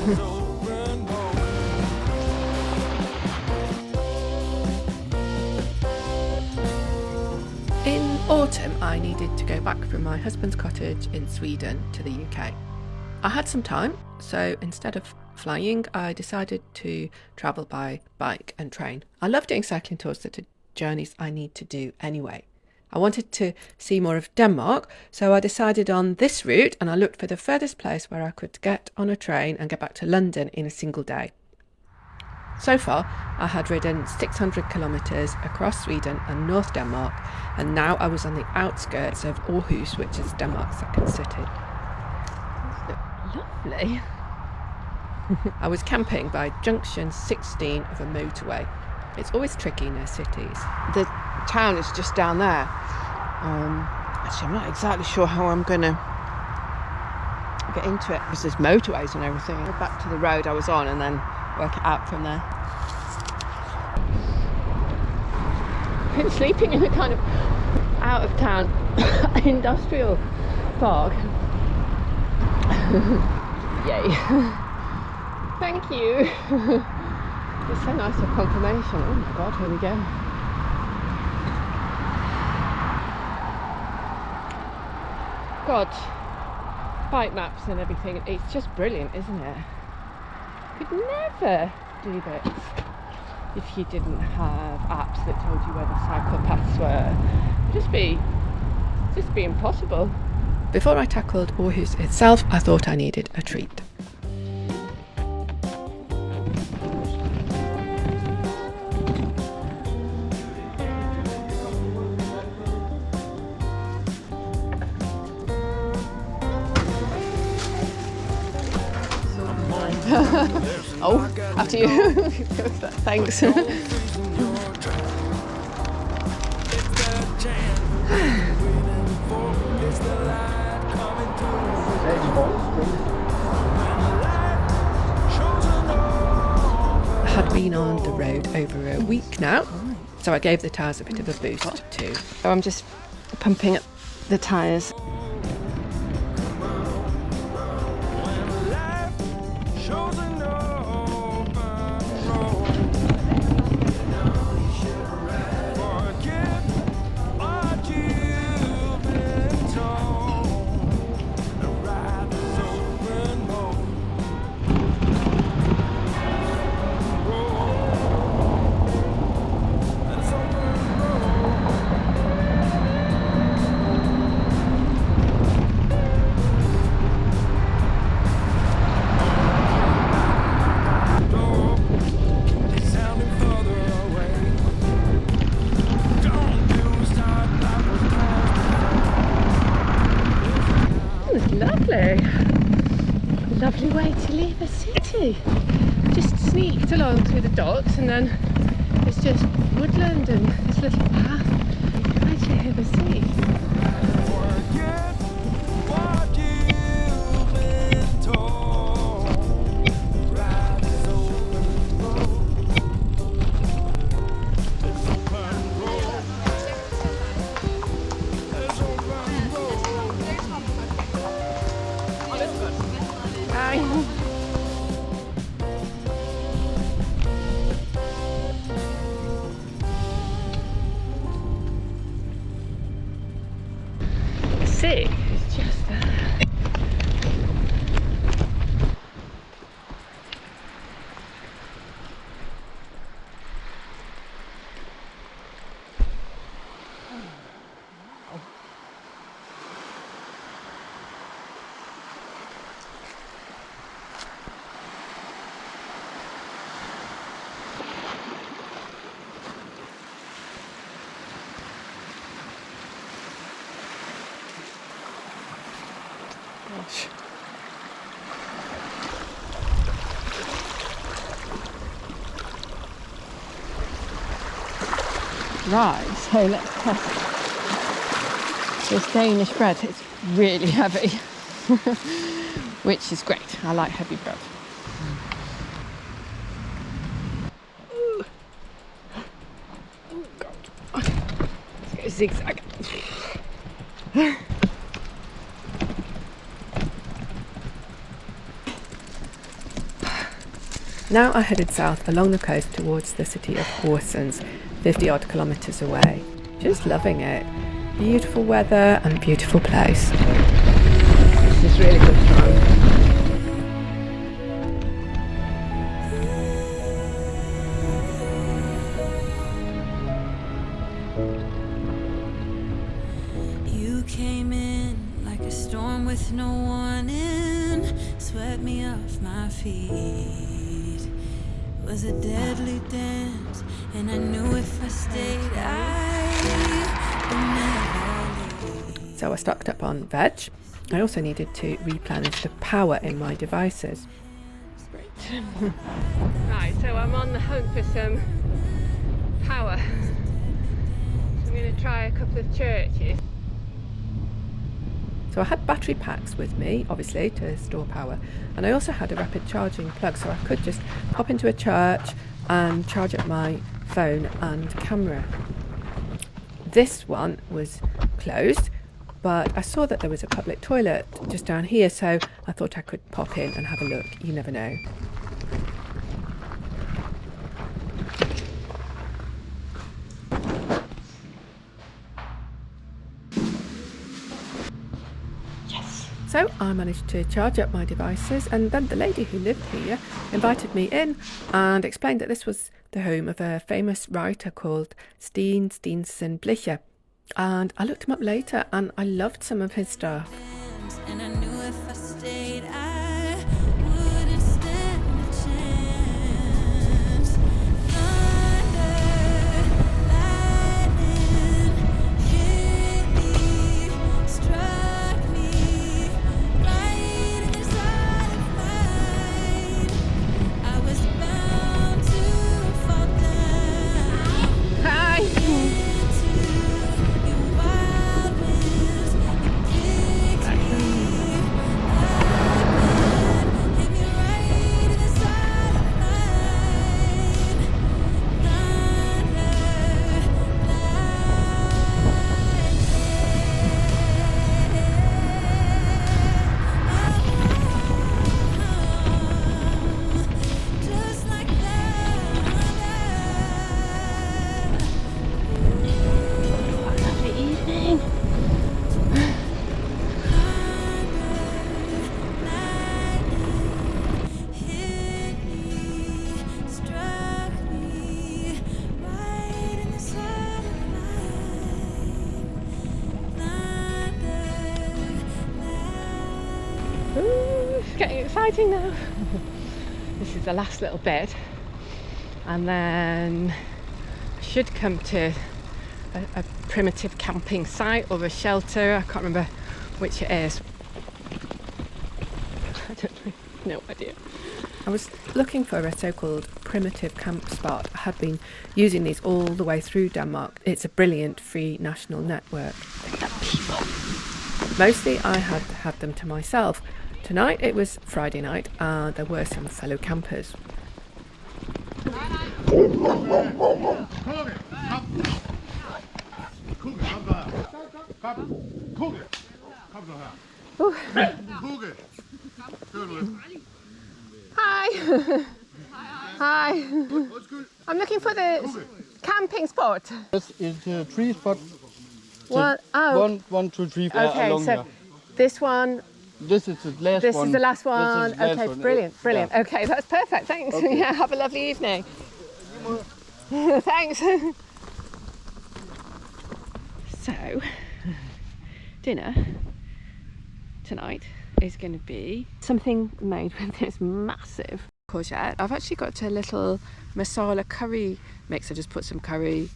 In autumn, I needed to go back from my husband's cottage in Sweden to the UK. I had some time, so instead of flying, I decided to travel by bike and train. I love doing cycling tours that are journeys I need to do anyway. I wanted to see more of Denmark, so I decided on this route, and I looked for the furthest place where I could get on a train and get back to London in a single day. So far, I had ridden 600 kilometres across Sweden and North Denmark, and now I was on the outskirts of Aarhus, which is Denmark's second city. Lovely. I was camping by junction 16 of a motorway. It's always tricky near cities. The town is just down there. Actually, I'm not exactly sure how I'm going to get into it because there's motorways and everything. I'll go back to the road I was on and then work it out from there. I've been sleeping in a kind of out of town industrial park. Yay. Thank you. It's so nice of confirmation. Oh my god, here we go. God, bike maps and everything, it's just brilliant, isn't it? Could never do this if you didn't have apps that told you where the cycle paths were. It'd just be impossible. Before I tackled Aarhus itself, I thought I needed a treat. Oh, after you. Thanks. I had been on the road over a week now, so I gave the tyres a bit of a boost too. So I'm just pumping up the tyres. Lovely way to leave a city. Just sneaked along through the docks and then it's just woodland and this little path right to the sea. Sick, it's just there. Gosh. Right, so let's test this Danish bread. It's really heavy, which is great. I like heavy bread. Oh God. Let's go zigzag. Now I headed south along the coast towards the city of Horsens, 50 odd kilometres away. Just loving it. Beautiful weather and beautiful place. This is really good fun. You came in like a storm with no warning, swept me off my feet. It was a deadly dance, and I knew if I stayed, I would never leave. So I stocked up on veg. I also needed to replenish the power in my devices. Great. Right, so I'm on the hunt for some power. So I'm going to try a couple of churches. So I had battery packs with me, obviously, to store power, and I also had a rapid charging plug, so I could just pop into a church and charge up my phone and camera. This one was closed, but I saw that there was a public toilet just down here, so I thought I could pop in and have a look. You never know. So I managed to charge up my devices, and then the lady who lived here invited me in and explained that this was the home of a famous writer called Steen Steensen Blicher. And I looked him up later and I loved some of his stuff. And I knew if I stayed, I wouldn't stand a chance. Thunder, lightning, hit me, struck me, right in the side of mine. I was bound to fall down. Hi! Into your wild winds, you picked me up, hit me right in the side of mine. Just like Lovely evening. hit me, struck me right in the side of mine. Ooh, it's getting exciting now. This is the last little bit, and then I should come to a primitive camping site or a shelter. I can't remember which it is. I don't know, no idea. I was looking for a so-called primitive camp spot. I had been using these all the way through Denmark. It's a brilliant free national network. Mostly I had them to myself. Tonight it was Friday night and there were some fellow campers. Hi! Hi! I'm looking for the camping spot. This is the tree spot. Well, oh, 1, 2, 3, 4 okay, along so here. this one, This is the last this one. is the last one. This is the last Okay, one. brilliant, brilliant. Yeah. Okay, that's perfect, thanks. Okay. Yeah, have a lovely evening. Thanks. So, dinner tonight is going to be something made with this massive courgette. I've actually got a little masala curry mix. I just put some curry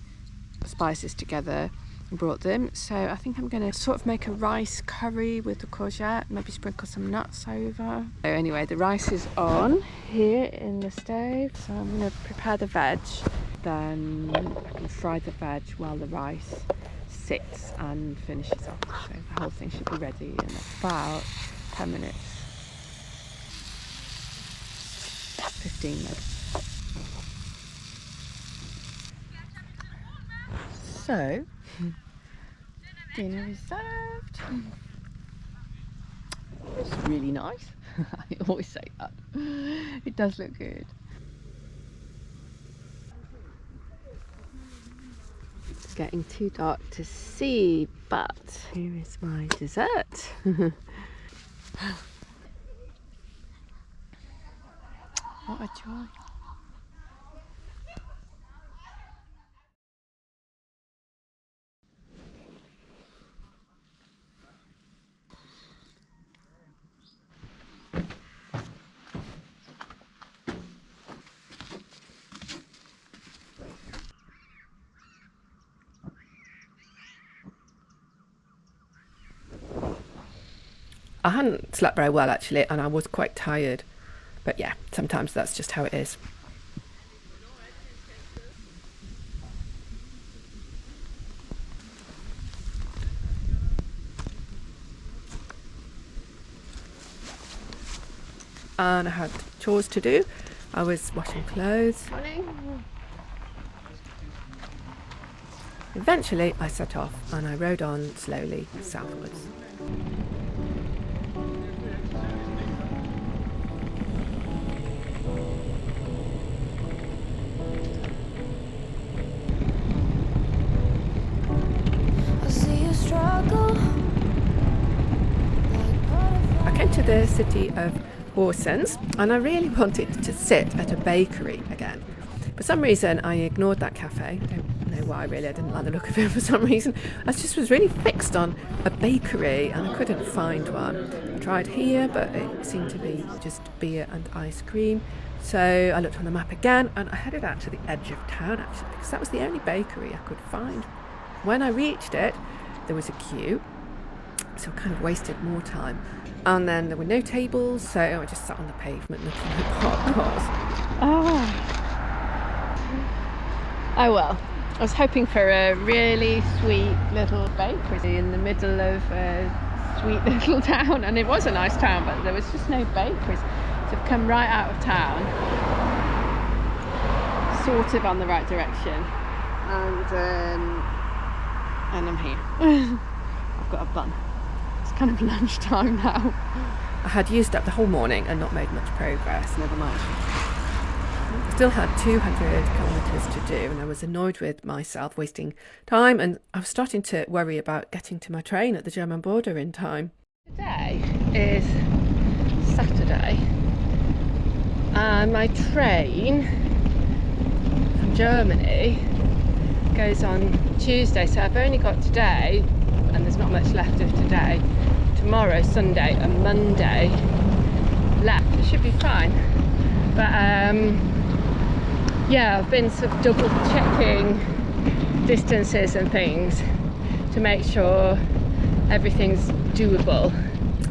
spices together and brought them. So I think I'm going to sort of make a rice curry with the courgette, maybe sprinkle some nuts over. So anyway, the rice is on here in the stove. So I'm going to prepare the veg, then I can fry the veg while the rice sits and finishes off. So the whole thing should be ready in about 10 minutes. 15 minutes. So, dinner is served. It's really nice. I always say that. It does look good. getting too dark to see, but here is my dessert. What a joy. I hadn't slept very well actually, and I was quite tired. But yeah, sometimes that's just how it is. And I had chores to do. I was washing clothes. Eventually I set off and I rode on slowly southwards. I came to the city of Horsens and I really wanted to sit at a bakery again. For some reason I ignored that cafe. I don't know why really, I didn't like the look of it for some reason. I just was really fixed on a bakery and I couldn't find one. I tried here but it seemed to be just beer and ice cream. So I looked on the map again and I headed out to the edge of town actually because that was the only bakery I could find. When I reached it there was a queue, so I kind of wasted more time. And then there were no tables, so I just sat on the pavement looking at popcorns. Oh well, I was hoping for a really sweet little bakery in the middle of a sweet little town, and it was a nice town, but there was just no bakeries. So I've come right out of town, sort of on the right direction, and I'm here. I've got a bun. It's kind of lunchtime now. I had used up the whole morning and not made much progress. Never mind. I still had 200 kilometres to do and I was annoyed with myself wasting time, and I was starting to worry about getting to my train at the German border in time. Today is Saturday and my train from Germany goes on Tuesday, so I've only got today and there's not much left of today, tomorrow, Sunday and Monday left. It should be fine, but yeah, I've been sort of double checking distances and things to make sure everything's doable.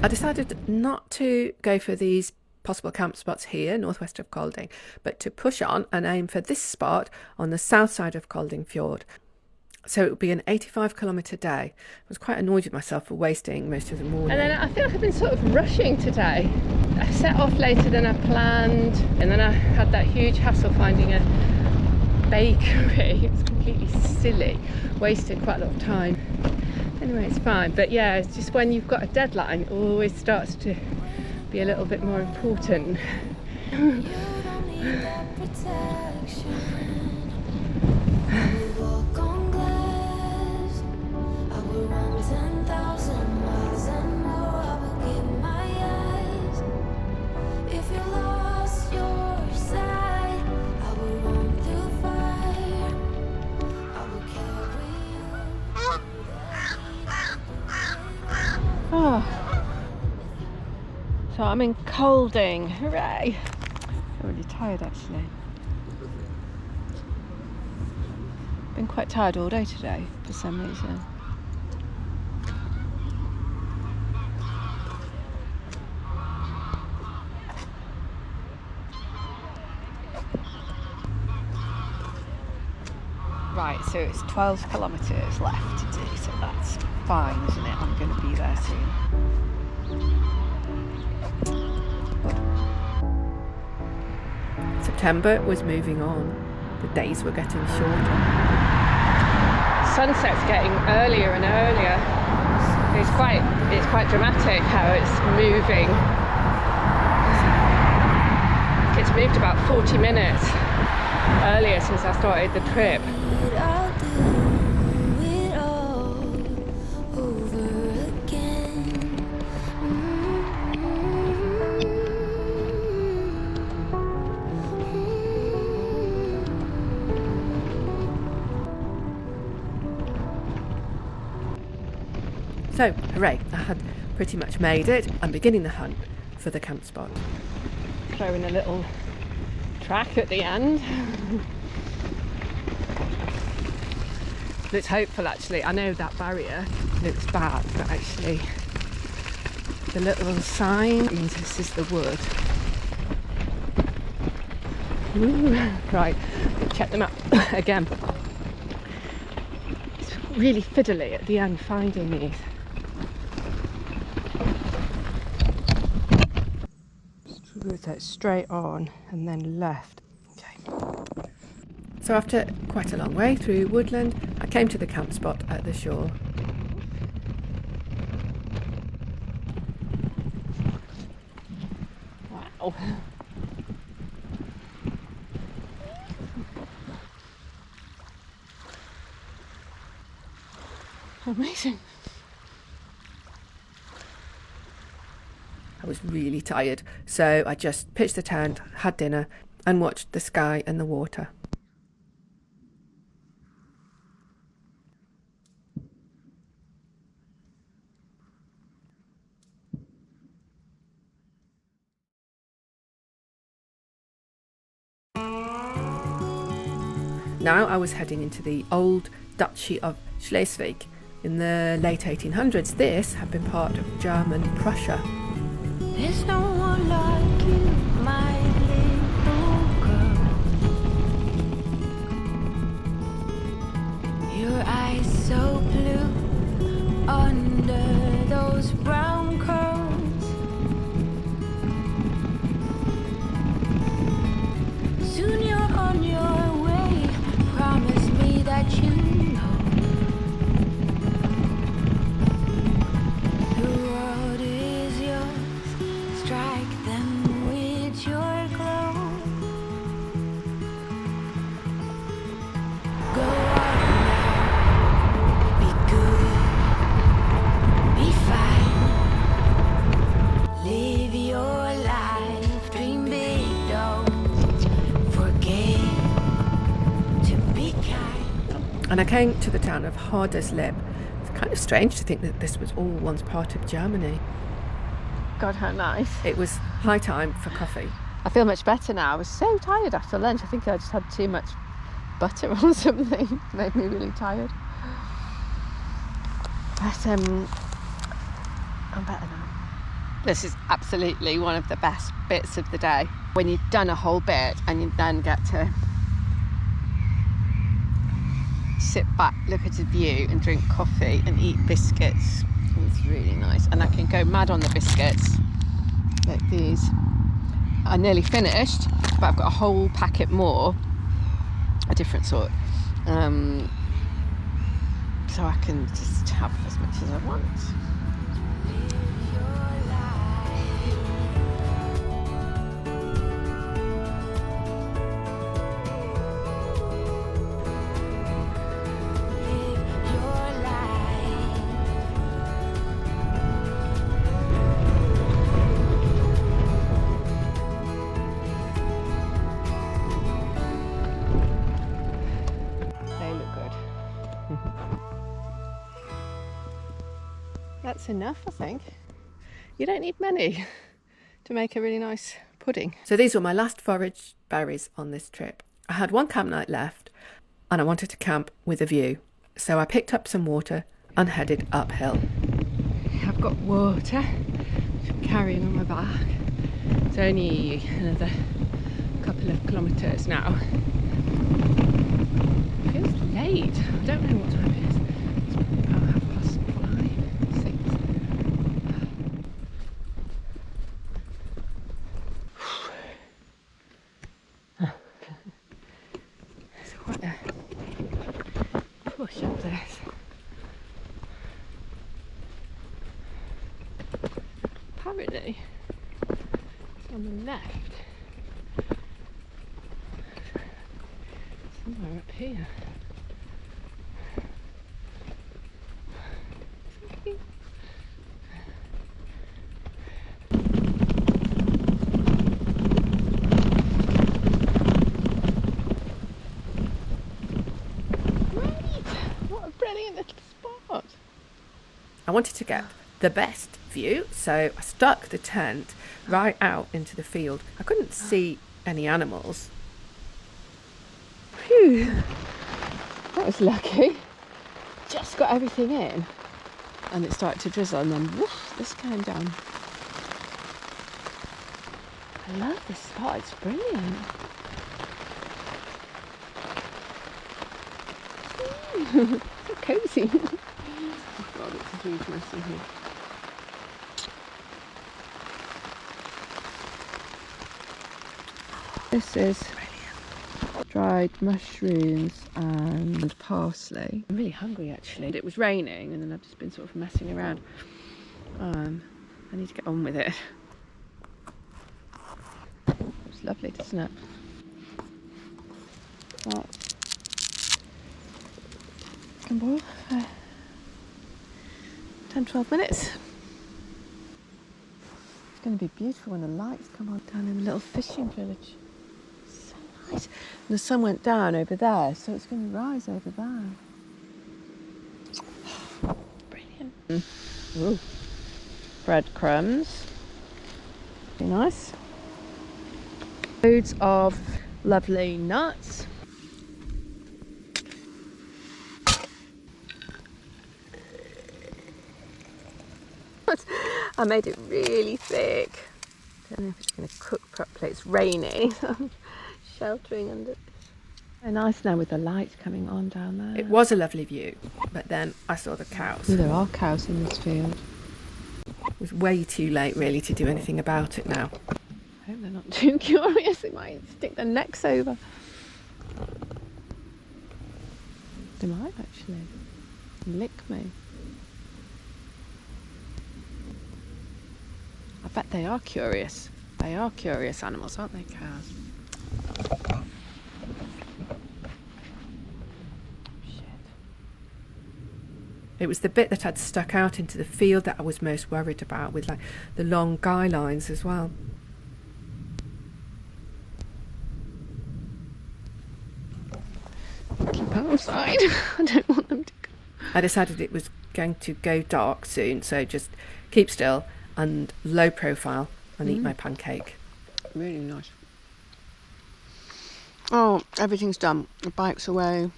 I decided not to go for these possible camp spots here northwest of Kolding, but to push on and aim for this spot on the south side of Kolding Fjord. So it would be an 85 kilometre day. I was quite annoyed with myself for wasting most of the morning. And then I feel like I've been sort of rushing today. I set off later than I planned, and then I had that huge hassle finding a bakery. It was completely silly, wasted quite a lot of time. Anyway, it's fine, but yeah, it's just when you've got a deadline, it always starts to be a little bit more important. You don't need that protection. We walk on glass. I will run 10,000 miles and more. I will give my eyes. If you lost your sight, I will run through fire. I will carry you. Oh. So I'm in Kolding, hooray! I'm really tired actually. Been quite tired all day today for some reason. Right, so it's 12 kilometres left to do, so that's fine, isn't it? I'm going to be there soon. September was moving on. The days were getting shorter. Sunset's getting earlier and earlier. It's quite dramatic how it's moving. It's moved about 40 minutes earlier since I started the trip. I'll do So, hooray, I had pretty much made it. I'm beginning the hunt for the camp spot. Throw in a little track at the end. Looks hopeful actually. I know that barrier looks bad, but actually the little sign means this is the wood. Ooh, right, check them out again. It's really fiddly at the end finding these. So it's straight on and then left. Okay. So after quite a long way through woodland, I came to the camp spot at the shore. Wow. Amazing. I was really tired, so I just pitched the tent, had dinner, and watched the sky and the water. Now I was heading into the old Duchy of Schleswig. In the late 1800s, this had been part of German Prussia. There's no one like you, my little girl. Your eyes so blue under those brown curls. Soon you're on your way. Promise me that you know the world is yours. Strike them with your glow. Go on now, be good, be fine. Live your life, dream big, don't forget to be kind. And I came to the town of Hardersleb. It's kind of strange to think that this was all once part of Germany. God, how nice. It was high time for coffee. I feel much better now. I was so tired after lunch. I think I just had too much butter or something. Made me really tired. But I'm better now. This is absolutely one of the best bits of the day. When you've done a whole bit and you then get to sit back, look at a view and drink coffee and eat biscuits. It's really nice. And I can go mad on the biscuits, like these. I nearly finished, but I've got a whole packet more, a different sort. So I can just have as much as I want. They look good. That's enough, I think. You don't need many to make a really nice pudding. So these were my last foraged berries on this trip. I had one camp night left and I wanted to camp with a view. So I picked up some water and headed uphill. I've got water, which I'm carrying on my back. It's only another couple of kilometres now. It feels late. I don't know what time it is. It's probably about 5:30, 6. It's quite a push up this. Apparently, it's on the left. Somewhere up here. Something. Great! What a brilliant little spot. I wanted to get the best view, so I stuck the tent right out into the field. I couldn't see any animals. Phew, that was lucky. Just got everything in and it started to drizzle and then whoosh, this came down. I love this spot, it's brilliant. So cosy. Oh god, it's a huge mess in here. This is dried mushrooms and parsley. I'm really hungry actually. It was raining and then I've just been sort of messing around. I need to get on with it. It's lovely, doesn't it? That can boil for 10-12 minutes. It's going to be beautiful when the lights come on down in the little fishing village. So nice. And the sun went down over there, so it's going to rise over there. Brilliant. Ooh. Breadcrumbs. Be nice. Loads of lovely nuts. I made it really thick. I don't know if it's going to cook properly. It's raining. I'm sheltering under. Very nice now with the lights coming on down there. It was a lovely view, but then I saw the cows. There are cows in this field. It was way too late really to do anything about it now. I hope they're not too curious. They might stick their necks over. They might actually lick me. I bet they are curious. They are curious animals, aren't they, cows? Shit. It was the bit that had stuck out into the field that I was most worried about, with like the long guy lines as well. Keep outside. I don't want them to go. I decided it was going to go dark soon, so just keep still and low profile and eat my pancake. Really nice. Oh, everything's done. The bike's away.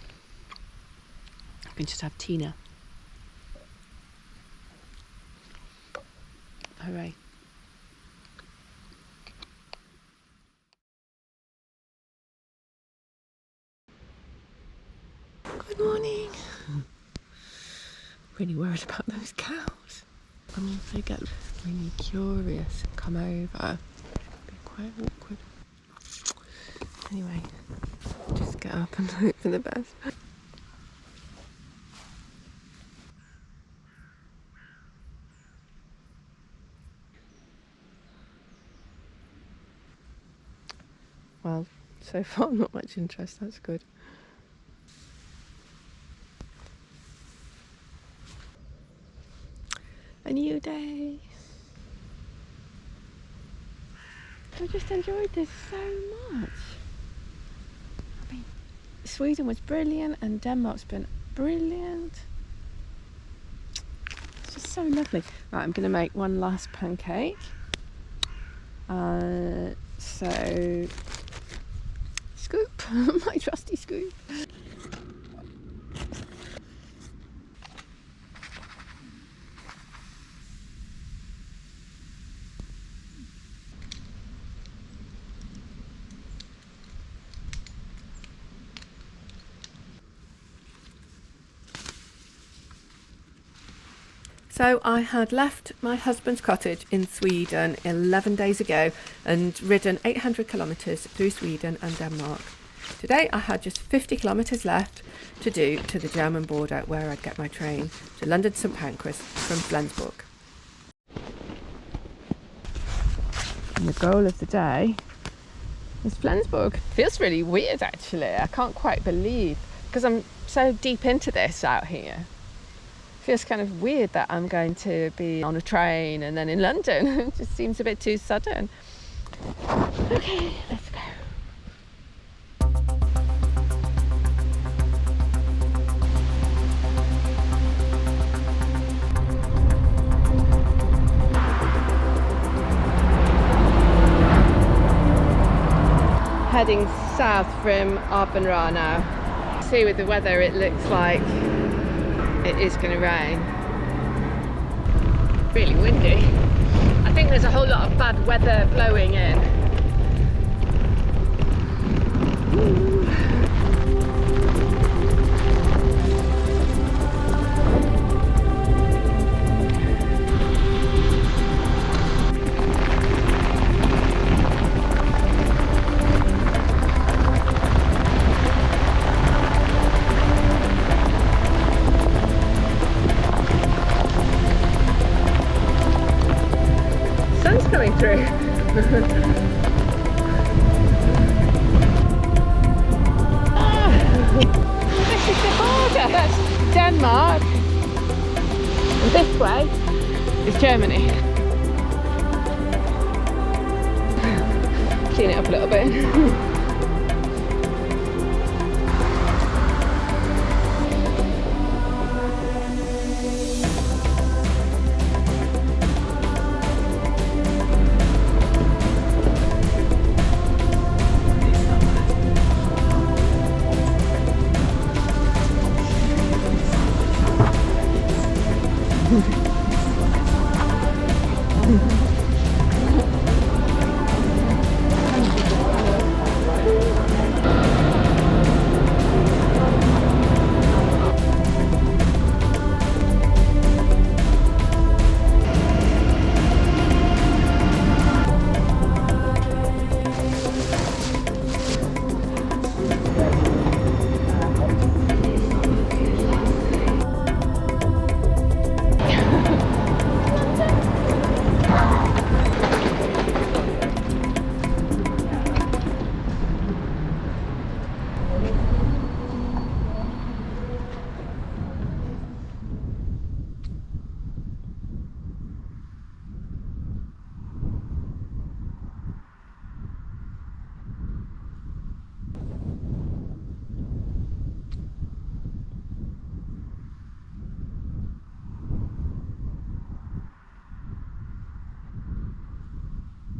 I can just have Tina. Hooray. Good morning. Really worried about those cows. And if they get really curious and come over, it'd be quite awkward. Anyway, just get up and hope for the best. Well, so far not much interest, that's good. A new day. I just enjoyed this so much. I mean, Sweden was brilliant and Denmark's been brilliant. It's just so lovely. Right, I'm going to make one last pancake. So, scoop, my trusty scoop. So I had left my husband's cottage in Sweden 11 days ago and ridden 800 kilometres through Sweden and Denmark. Today I had just 50 kilometres left to do to the German border, where I'd get my train to London St Pancras from Flensburg. And the goal of the day is Flensburg. Feels really weird actually. I can't quite believe, because I'm so deep into this out here. Feels kind of weird that I'm going to be on a train and then in London. It just seems a bit too sudden. Okay, let's go. heading south from Over now. See, with the weather, it looks like it is going to rain. Really windy. I think there's a whole lot of bad weather blowing in. Sun's coming through. This is the border. That's Denmark. And this way is Germany. Clean it up a little bit.